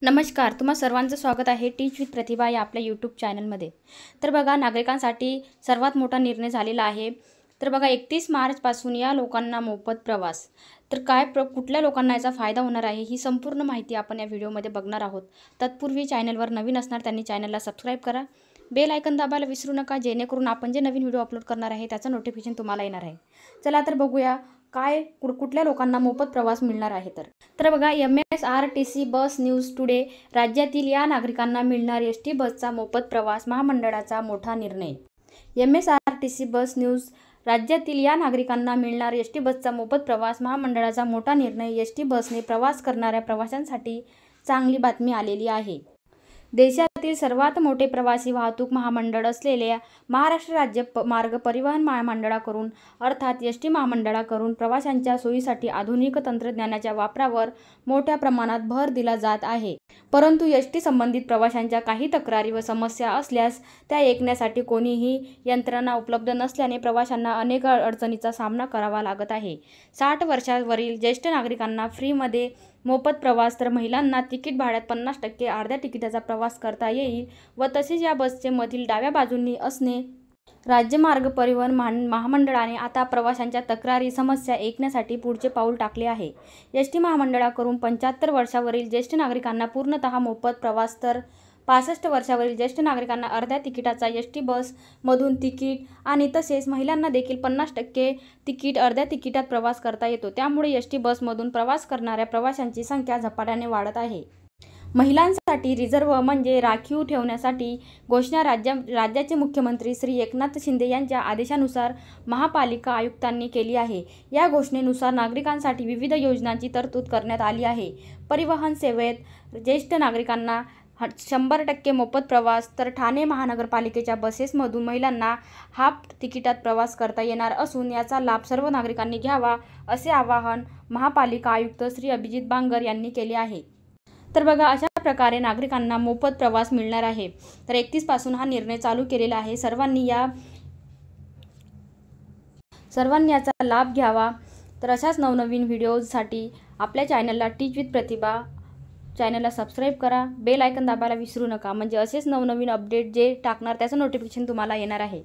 नमस्कार, तुम्हा सर्वांचं स्वागत आहे टीच विथ प्रतिभा या आपल्या यूट्यूब चॅनलमध्ये। तर बघा, नागरिकांसाठी सर्वात मोठा निर्णय झालेला आहे। तर बघा, 31 मार्चपासून या लोकांना मोफत प्रवास। तर कुठल्या लोकांना याचा फायदा होणार आहे ही संपूर्ण माहिती आपण या व्हिडिओमध्ये बघणार आहोत। तत्पूर्वी चॅनलवर नवीन असणार त्यांनी चॅनलला सबस्क्राईब करा, बेल आयकन दाबायला विसरू नका, जेणेकरून आपण जे नवीन व्हिडिओ अपलोड करणार आहे त्याचं नोटिफिकेशन तुम्हाला येणार आहे। चला तर बघूया कुठल्या लोकांना मोफत प्रवास मिळणार आहे। तर बघा, MSRTC बस न्यूज टुडे, राज्यातील या नागरिकांना मिळणार एसटी बसचा मोफत प्रवास, महामंडळाचा मोठा निर्णय। MSRTC बस न्यूज, राज्यातील या नागरिकांना मिळणार एसटी बसचा मोफत प्रवास, महामंडळाचा मोठा निर्णय। एसटी बसने प्रवास करणाऱ्या प्रवाशांसाठी चांगली बातमी आलेली आहे। देशातील सर्वात मोठे प्रवासी वाहतूक महामंडळ असलेल्या महाराष्ट्र राज्य मार्ग परिवहन महामंडळाकडून अर्थात एसटी महामंडळाकडून प्रवाशांच्या सोयीसाठी आधुनिक तंत्रज्ञानाच्या वापरावर मोठ्या प्रमाणात भर दिला जात आहे। परंतु एसटी संबंधित प्रवाशांच्या काही तक्रारी व समस्या असल्यास त्या ऐकण्यासाठी कोणीही यंत्रणा उपलब्ध नसल्याने प्रवाशांना अनेक अडचणींचा सामना करावा लागत आहे। 60 वर्षांवरील ज्येष्ठ नागरिकांना फ्रीमध्ये मोफत प्रवास, तर महिलांना तिकीट भाड्यात 50% अर्ध्या तिकिटाचा प्रवास करता येईल व तसेच या बसचे मधील डाव्या बाजूंनी असणे। राज्य मार्ग परिवहन महामंडळाने आता प्रवाशांच्या तक्रारी समस्या ऐकण्यासाठी पुढचे पाऊल टाकले आहे। एसटी महामंडळाकडून 75 वर्षावरील ज्येष्ठ नागरिकांना पूर्णतः मोफत प्रवास, तर 65 वर्षावरील ज्येष्ठ नागरिकांना अर्ध्या तिकिटाचा एसटी बस मधून तिकीट आणि तसेच महिलांना देखील 50% तिकीट अर्ध्या तिकिटात प्रवास करता येतो। त्यामुळे एसटी बसमधून प्रवास करणाऱ्या प्रवाशांची संख्या झपाट्याने वाढत आहे। महिलांसाठी रिझर्व्ह म्हणजे राखीव ठेवण्यासाठी घोषणा राज्याचे मुख्यमंत्री श्री एकनाथ शिंदे यांच्या आदेशानुसार महापालिका आयुक्तांनी केली आहे। या घोषणेनुसार नागरिकांसाठी विविध योजनांची तरतूद करण्यात आली आहे। परिवहन सेवेत ज्येष्ठ नागरिकांना 100% मोफत प्रवास, तर ठाणे महानगरपालिकेच्या बसेसमधून महिलांना हाफ तिकिटात प्रवास करता येणार असून याचा लाभ सर्व नागरिकांनी घ्यावा, असे आवाहन महापालिका आयुक्त श्री अभिजित बांगर यांनी केले आहे। तर बघा, अशा प्रकारे नागरिकांना मोफत प्रवास मिळणार आहे। तर 31 पासून हा निर्णय चालू केलेला आहे। सर्वांनी याचा लाभ घ्यावा। तर अशाच नवनवीन व्हिडिओजसाठी आपल्या चॅनलला टीच विथ प्रतिभा चॅनलला सबस्क्राईब करा, बेल आयकन दाबायला विसरू नका, म्हणजे असेच नवनवीन अपडेट जे टाकणार त्याचं नोटिफिकेशन तुम्हाला येणार आहे।